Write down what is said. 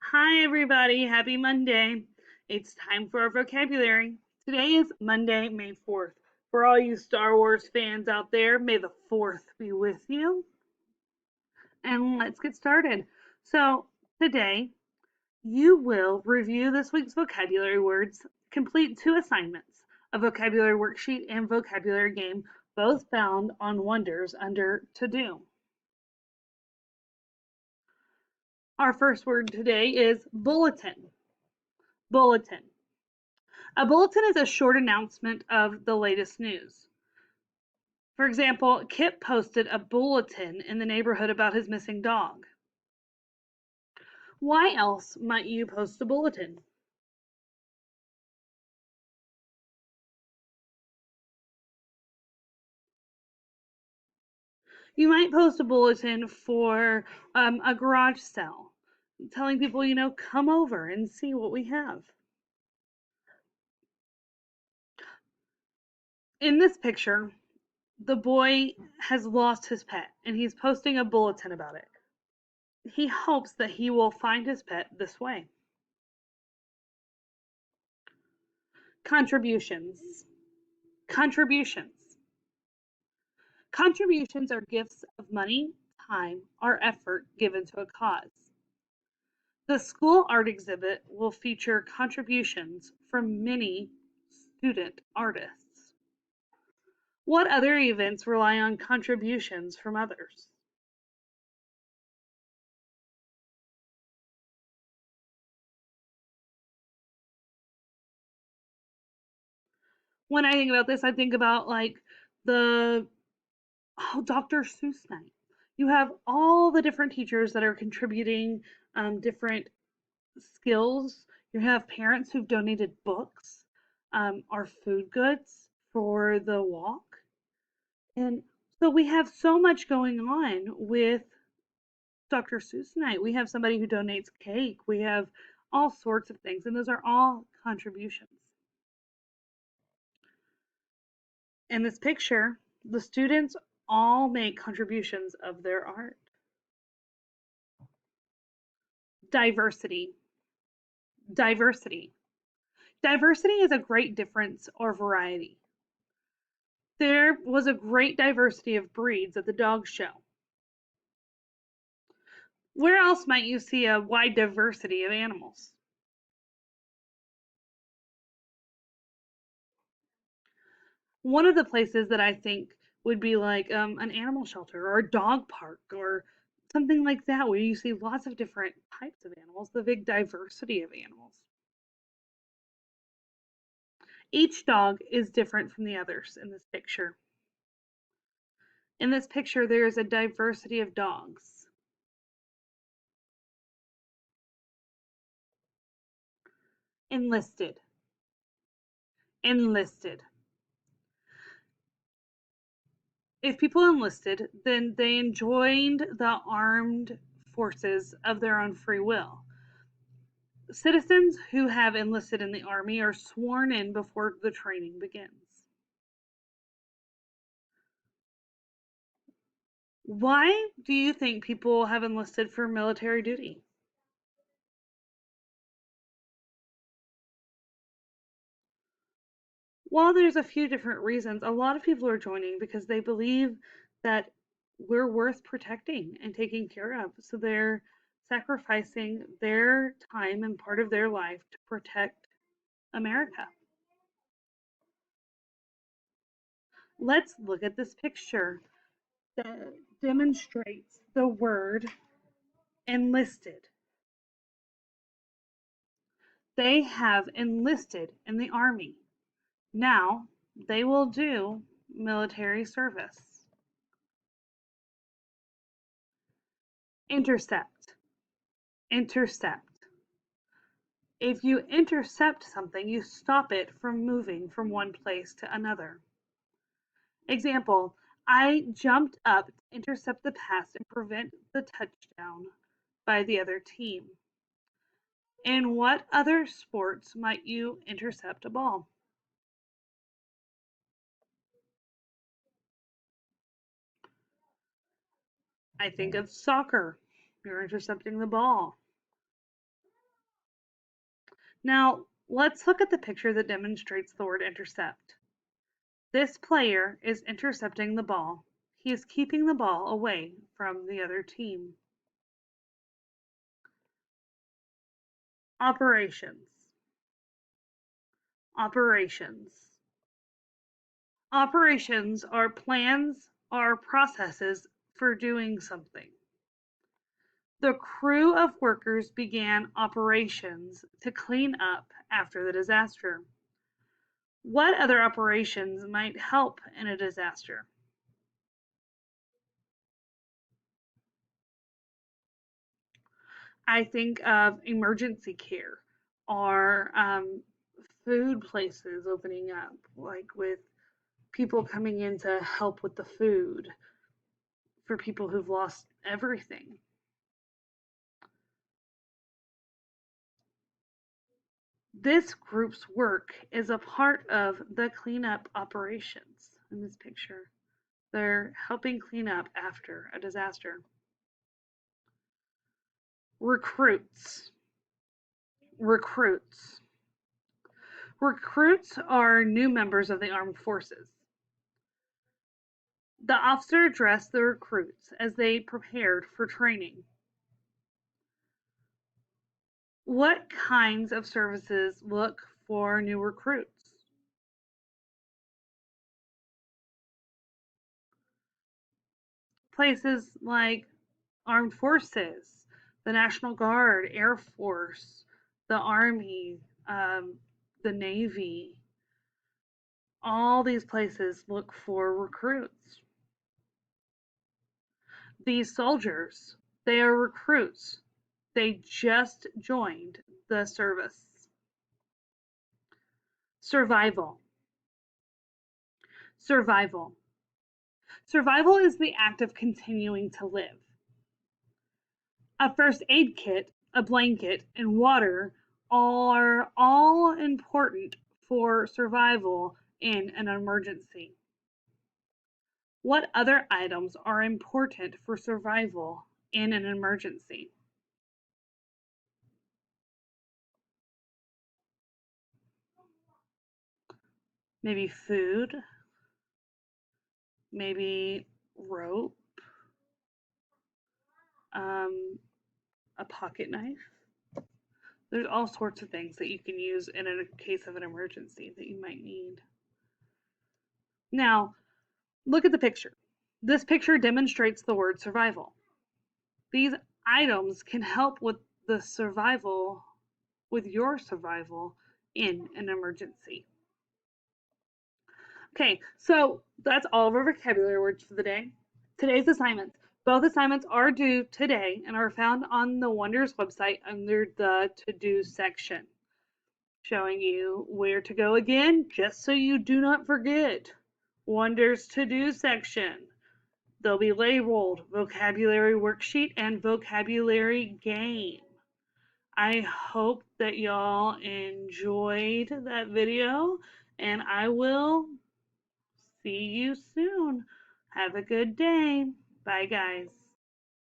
Hi, everybody. Happy Monday. It's time for our vocabulary. Today is Monday, May 4th. For all you Star Wars fans out there, may the 4th be with you. And let's get started. So, today you will review this week's vocabulary words, complete two assignments, a vocabulary worksheet and vocabulary game, both found on Wonders under To Do. Our first word today is bulletin. Bulletin. A bulletin is a short announcement of the latest news. For example, Kip posted a bulletin in the neighborhood about his missing dog. Why else might you post a bulletin? You might post a bulletin for a garage sale, telling people, come over and see what we have. In this picture, the boy has lost his pet and he's posting a bulletin about it. He hopes that he will find his pet this way. Contributions. Contributions. Contributions are gifts of money, time, or effort given to a cause. The school art exhibit will feature contributions from many student artists. What other events rely on contributions from others? When I think about this, I think about like the Dr. Seuss night. You have all the different teachers that are contributing different skills. You have parents who've donated books or food goods for the walk. And so we have so much going on with Dr. Seuss Night. We have somebody who donates cake. We have all sorts of things, and those are all contributions. In this picture, the students all make contributions of their art. Diversity. Diversity. Diversity is a great difference or variety. There was a great diversity of breeds at the dog show. Where else might you see a wide diversity of animals? One of the places that I think would be like an animal shelter or a dog park or something like that, where you see lots of different types of animals, the big diversity of animals. Each dog is different from the others in this picture. In this picture, there is a diversity of dogs. Enlisted. Enlisted. If people enlisted, then they joined the armed forces of their own free will. Citizens who have enlisted in the army are sworn in before the training begins. Why do you think people have enlisted for military duty? While there's a few different reasons, a lot of people are joining because they believe that we're worth protecting and taking care of. So they're sacrificing their time and part of their life to protect America. Let's look at this picture that demonstrates the word enlisted. They have enlisted in the army. Now they will do military service. Intercept. Intercept. If you intercept something, you stop it from moving from one place to another. Example, I jumped up to intercept the pass and prevent the touchdown by the other team. In what other sports might you intercept a ball? I think of soccer. You're intercepting the ball. Now, let's look at the picture that demonstrates the word intercept. This player is intercepting the ball. He is keeping the ball away from the other team. Operations. Operations. Operations are plans or processes for doing something. The crew of workers began operations to clean up after the disaster. What other operations might help in a disaster? I think of emergency care or food places opening up, like with people coming in to help with the food for people who've lost everything. This group's work is a part of the cleanup operations in this picture. They're helping clean up after a disaster. Recruits. Recruits. Recruits are new members of the armed forces. The officer addressed the recruits as they prepared for training. What kinds of services look for new recruits? Places like armed forces, the National Guard, Air Force, the Army, the Navy. All these places look for recruits. These soldiers, they are recruits. They just joined the service. Survival. Survival. Survival is the act of continuing to live. A first aid kit, a blanket, and water are all important for survival in an emergency. What other items are important for survival in an emergency? Maybe food, maybe rope, um, a pocket knife. There's all sorts of things that you can use in a case of an emergency that you might need. Now, look at the picture. This picture demonstrates the word survival. These items can help with your survival in an emergency. Okay, so that's all of our vocabulary words for the day. Today's assignments. Both assignments are due today and are found on the Wonders website under the to-do section, showing you where to go again, just so you do not forget. Wonders to-do section. They'll be labeled vocabulary worksheet and vocabulary game. I hope that y'all enjoyed that video, and I will see you soon. Have a good day. Bye, guys.